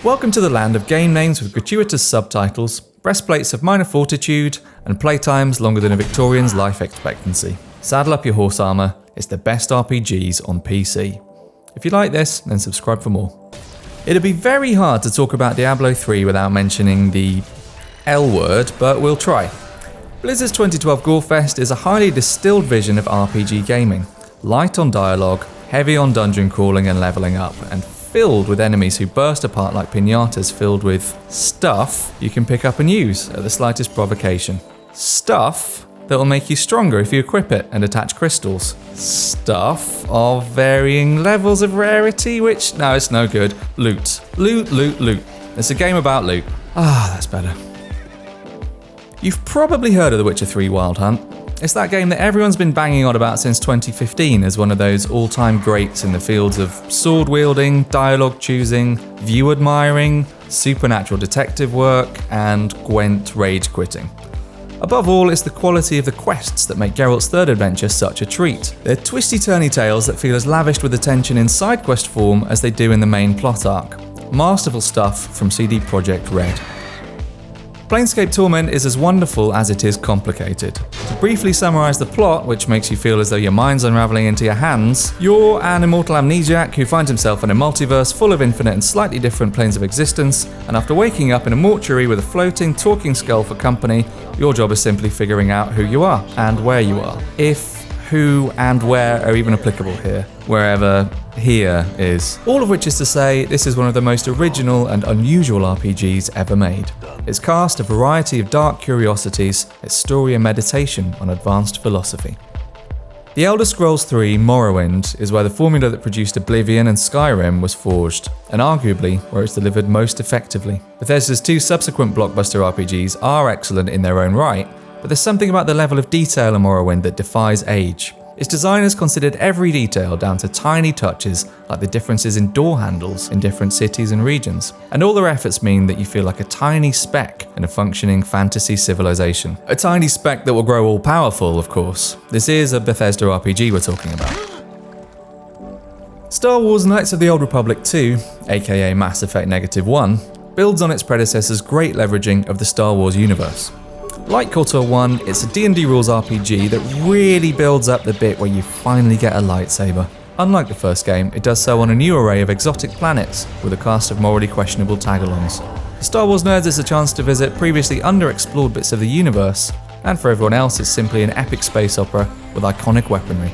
Welcome to the land of game names with gratuitous subtitles, breastplates of minor fortitude, and playtimes longer than a Victorian's life expectancy. Saddle up your horse armour, it's the best RPGs on PC. If you like this, then subscribe for more. It'd be very hard to talk about Diablo 3 without mentioning the L word, but we'll try. Blizzard's 2012 Gorefest is a highly distilled vision of RPG gaming. Light on dialogue, heavy on dungeon crawling and leveling up, and filled with enemies who burst apart like piñatas filled with stuff you can pick up and use at the slightest provocation. Stuff that will make you stronger if you equip it and attach crystals. Stuff of varying levels of rarity, which, no, it's no good. Loot. Loot, loot, loot. It's a game about loot. That's better. You've probably heard of The Witcher 3 Wild Hunt. It's that game that everyone's been banging on about since 2015 as one of those all-time greats in the fields of sword-wielding, dialogue choosing, view-admiring, supernatural detective work, and Gwent rage-quitting. Above all, it's the quality of the quests that make Geralt's third adventure such a treat. They're twisty-turny tales that feel as lavished with attention in side quest form as they do in the main plot arc. Masterful stuff from CD Projekt Red. Planescape Torment is as wonderful as it is complicated. To briefly summarise the plot, which makes you feel as though your mind's unravelling into your hands, you're an immortal amnesiac who finds himself in a multiverse full of infinite and slightly different planes of existence, and after waking up in a mortuary with a floating, talking skull for company, your job is simply figuring out who you are and where you are. If, who, and where are even applicable here. Wherever here is. All of which is to say, this is one of the most original and unusual RPGs ever made. It's cast a variety of dark curiosities, its story a meditation on advanced philosophy. The Elder Scrolls III Morrowind is where the formula that produced Oblivion and Skyrim was forged, and arguably where it's delivered most effectively. Bethesda's two subsequent blockbuster RPGs are excellent in their own right, but there's something about the level of detail in Morrowind that defies age. Its designers considered every detail down to tiny touches like the differences in door handles in different cities and regions. And all their efforts mean that you feel like a tiny speck in a functioning fantasy civilization. A tiny speck that will grow all powerful, of course. This is a Bethesda RPG we're talking about. Star Wars Knights of the Old Republic 2, aka Mass Effect -1, builds on its predecessor's great leveraging of the Star Wars universe. Like KOTOR 1, it's a D&D rules RPG that really builds up the bit where you finally get a lightsaber. Unlike the first game, it does so on a new array of exotic planets with a cast of morally questionable tagalongs. For Star Wars nerds, it's a chance to visit previously underexplored bits of the universe, and for everyone else, it's simply an epic space opera with iconic weaponry.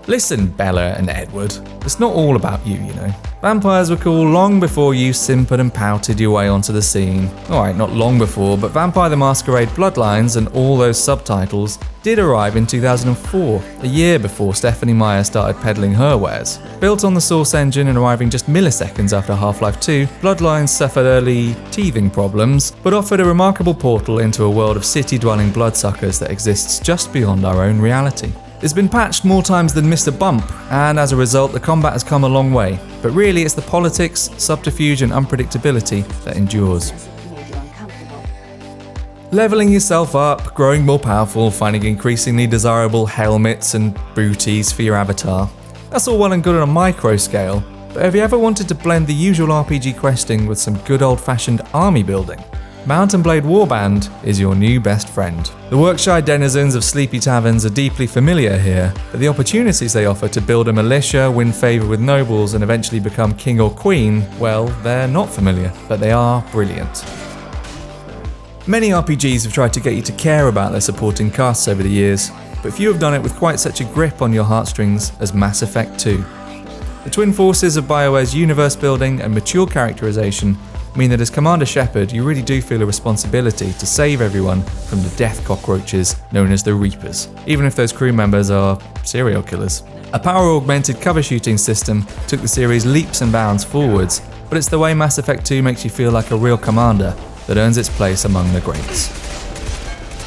Listen, Bella and Edward, it's not all about you, you know. Vampires were cool long before you simpered and pouted your way onto the scene. Alright, not long before, but Vampire the Masquerade Bloodlines and all those subtitles did arrive in 2004, a year before Stephanie Meyer started peddling her wares. Built on the Source engine and arriving just milliseconds after Half-Life 2, Bloodlines suffered early teething problems, but offered a remarkable portal into a world of city-dwelling bloodsuckers that exists just beyond our own reality. It's been patched more times than Mr. Bump, and as a result, the combat has come a long way. But really, it's the politics, subterfuge, and unpredictability that endures. Leveling yourself up, growing more powerful, finding increasingly desirable helmets and booties for your avatar. That's all well and good on a micro scale, but have you ever wanted to blend the usual RPG questing with some good old-fashioned army building? Mount & Blade Warband is your new best friend. The work-shy denizens of sleepy taverns are deeply familiar here, but the opportunities they offer to build a militia, win favour with nobles, and eventually become king or queen, well, they're not familiar, but they are brilliant. Many RPGs have tried to get you to care about their supporting casts over the years, but few have done it with quite such a grip on your heartstrings as Mass Effect 2. The twin forces of BioWare's universe building and mature characterization mean that as Commander Shepard, you really do feel a responsibility to save everyone from the death cockroaches known as the Reapers, even if those crew members are serial killers. A power-augmented cover shooting system took the series leaps and bounds forwards, but it's the way Mass Effect 2 makes you feel like a real commander that earns its place among the greats.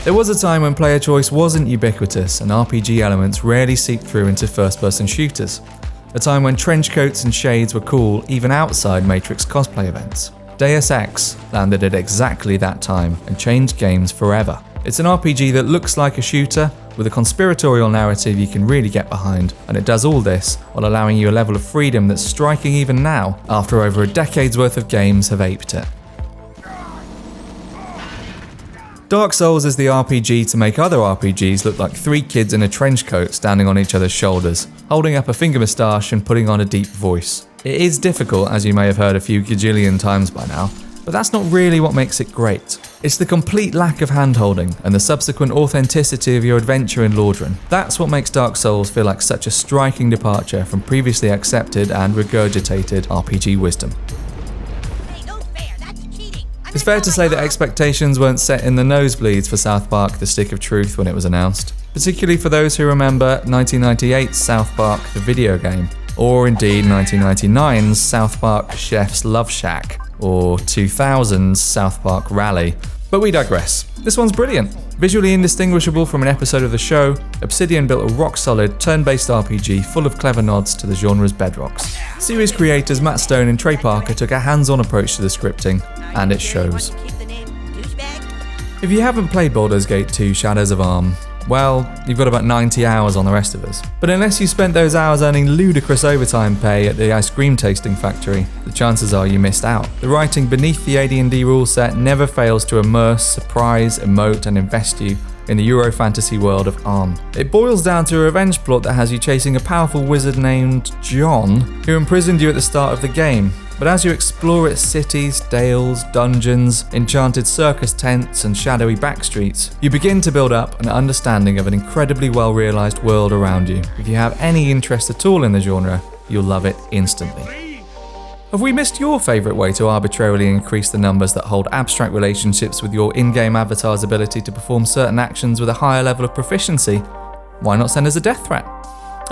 There was a time when player choice wasn't ubiquitous and RPG elements rarely seeped through into first-person shooters. A time when trench coats and shades were cool even outside Matrix cosplay events. Deus Ex landed at exactly that time and changed games forever. It's an RPG that looks like a shooter with a conspiratorial narrative you can really get behind, and it does all this while allowing you a level of freedom that's striking even now, after over a decade's worth of games have aped it. Dark Souls is the RPG to make other RPGs look like three kids in a trench coat standing on each other's shoulders, holding up a finger moustache and putting on a deep voice. It is difficult, as you may have heard a few gajillion times by now, but that's not really what makes it great. It's the complete lack of handholding and the subsequent authenticity of your adventure in Lordran. That's what makes Dark Souls feel like such a striking departure from previously accepted and regurgitated RPG wisdom. It's fair to say that expectations weren't set in the nosebleeds for South Park: The Stick of Truth when it was announced, particularly for those who remember 1998's South Park the video game, or indeed 1999's South Park Chef's Love Shack, or 2000's South Park Rally. But we digress. This one's brilliant. Visually indistinguishable from an episode of the show, Obsidian built a rock-solid, turn-based RPG full of clever nods to the genre's bedrocks. Series creators Matt Stone and Trey Parker took a hands-on approach to the scripting, and it shows. If you haven't played Baldur's Gate 2 Shadows of Arm, well, you've got about 90 hours on the rest of us. But unless you spent those hours earning ludicrous overtime pay at the ice cream tasting factory, the chances are you missed out. The writing beneath the AD&D rule set never fails to immerse, surprise, emote, and invest you in the Euro fantasy world of Arm. It boils down to a revenge plot that has you chasing a powerful wizard named John, who imprisoned you at the start of the game. But as you explore its cities, dales, dungeons, enchanted circus tents, and shadowy backstreets, you begin to build up an understanding of an incredibly well-realised world around you. If you have any interest at all in the genre, you'll love it instantly. Have we missed your favourite way to arbitrarily increase the numbers that hold abstract relationships with your in-game avatar's ability to perform certain actions with a higher level of proficiency? Why not send us a death threat?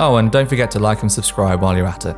Oh, and don't forget to like and subscribe while you're at it.